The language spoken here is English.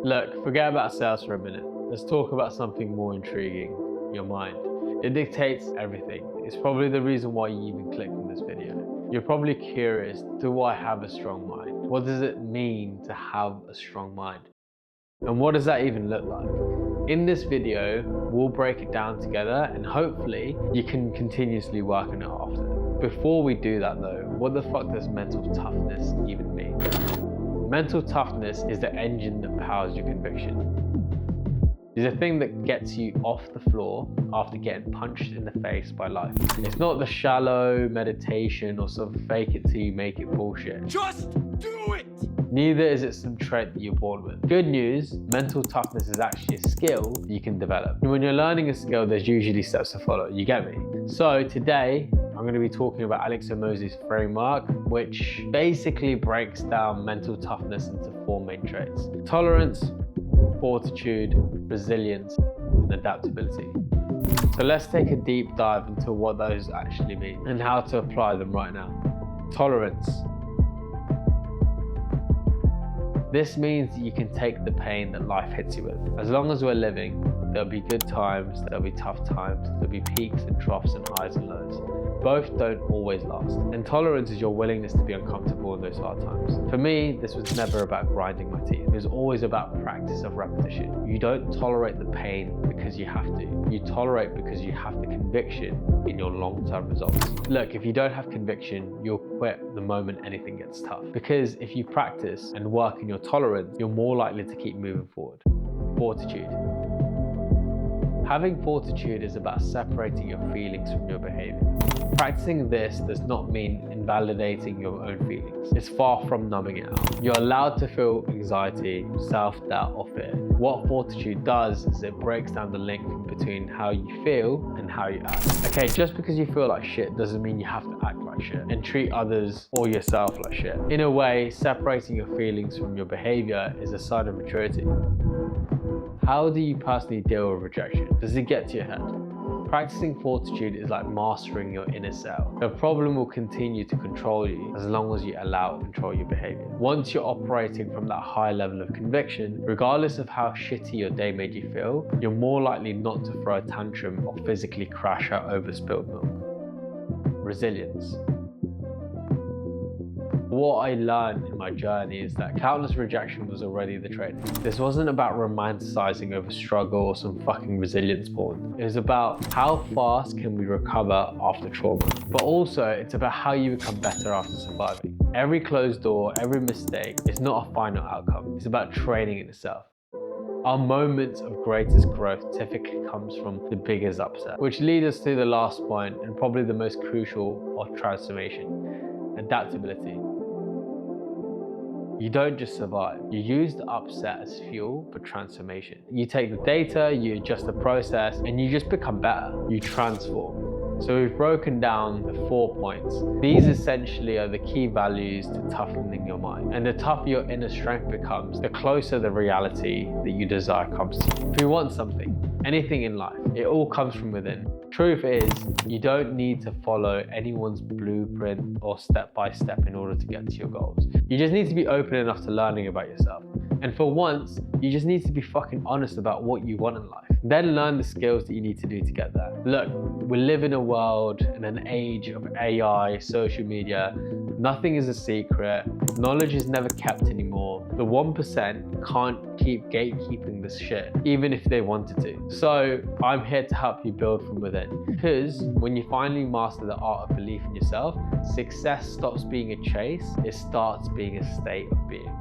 Look, forget about sales for a minute. Let's talk about something more intriguing, your mind. It dictates everything. It's probably the reason why you even clicked on this video. You're probably curious, do I have a strong mind? What does it mean to have a strong mind? And what does that even look like? In this video, we'll break it down together and hopefully you can continuously work on it after. Before we do that though, what the fuck does mental toughness even mean? Mental toughness is the engine that powers your conviction. It's the thing that gets you off the floor after getting punched in the face by life. It's not the shallow meditation or some fake it till you make it bullshit. Just do it! Neither is it some trait that you're born with. Good news, mental toughness is actually a skill you can develop. And when you're learning a skill, there's usually steps to follow, you get me? So today, I'm going to be talking about Alex Hormozi's framework, which basically breaks down mental toughness into 4 main traits: tolerance, fortitude, resilience, and adaptability. So let's take a deep dive into what those actually mean and how to apply them right now. Tolerance. This means that you can take the pain that life hits you with. As long as we're living, there'll be good times, there'll be tough times, there'll be peaks and troughs and highs and lows. Both don't always last. And tolerance is your willingness to be uncomfortable in those hard times. For me, this was never about grinding my teeth. It was always about practice of repetition. You don't tolerate the pain because you have to. You tolerate because you have the conviction in your long-term results. Look, if you don't have conviction, you'll quit the moment anything gets tough. Because if you practice and work in your tolerance, you're more likely to keep moving forward. Fortitude. Having fortitude is about separating your feelings from your behavior. Practicing this does not mean invalidating your own feelings. It's far from numbing it out. You're allowed to feel anxiety, self-doubt, or fear. What fortitude does is it breaks down the link between how you feel and how you act. Okay, just because you feel like shit doesn't mean you have to act like shit and treat others or yourself like shit. In a way, separating your feelings from your behavior is a sign of maturity. How do you personally deal with rejection? Does it get to your head? Practicing fortitude is like mastering your inner self. The problem will continue to control you as long as you allow it to control your behavior. Once you're operating from that high level of conviction, regardless of how shitty your day made you feel, you're more likely not to throw a tantrum or physically crash out over spilled milk. Resilience. What I learned in my journey is that countless rejection was already the training. This wasn't about romanticizing over struggle or some fucking resilience porn. It was about how fast can we recover after trauma. But also, it's about how you become better after surviving. Every closed door, every mistake is not a final outcome. It's about training in itself. Our moments of greatest growth typically comes from the biggest upset, which leads us to the last point and probably the most crucial of transformation: adaptability. You don't just survive. You use the upset as fuel for transformation. You take the data, you adjust the process, and you just become better. You transform. So we've broken down the 4 points. These essentially are the key values to toughening your mind. And the tougher your inner strength becomes, the closer the reality that you desire comes to you. If you want something, anything in life, it all comes from within. Truth is, you don't need to follow anyone's blueprint or step-by-step in order to get to your goals. You just need to be open enough to learning about yourself. And for once, you just need to be fucking honest about what you want in life. Then learn the skills that you need to do to get there. Look, we live in a world, in an age of AI, social media. Nothing is a secret. Knowledge is never kept anymore. The 1% can't keep gatekeeping this shit, even if they wanted to. So I'm here to help you build from within. Because when you finally master the art of belief in yourself, success stops being a chase, it starts being a state of being.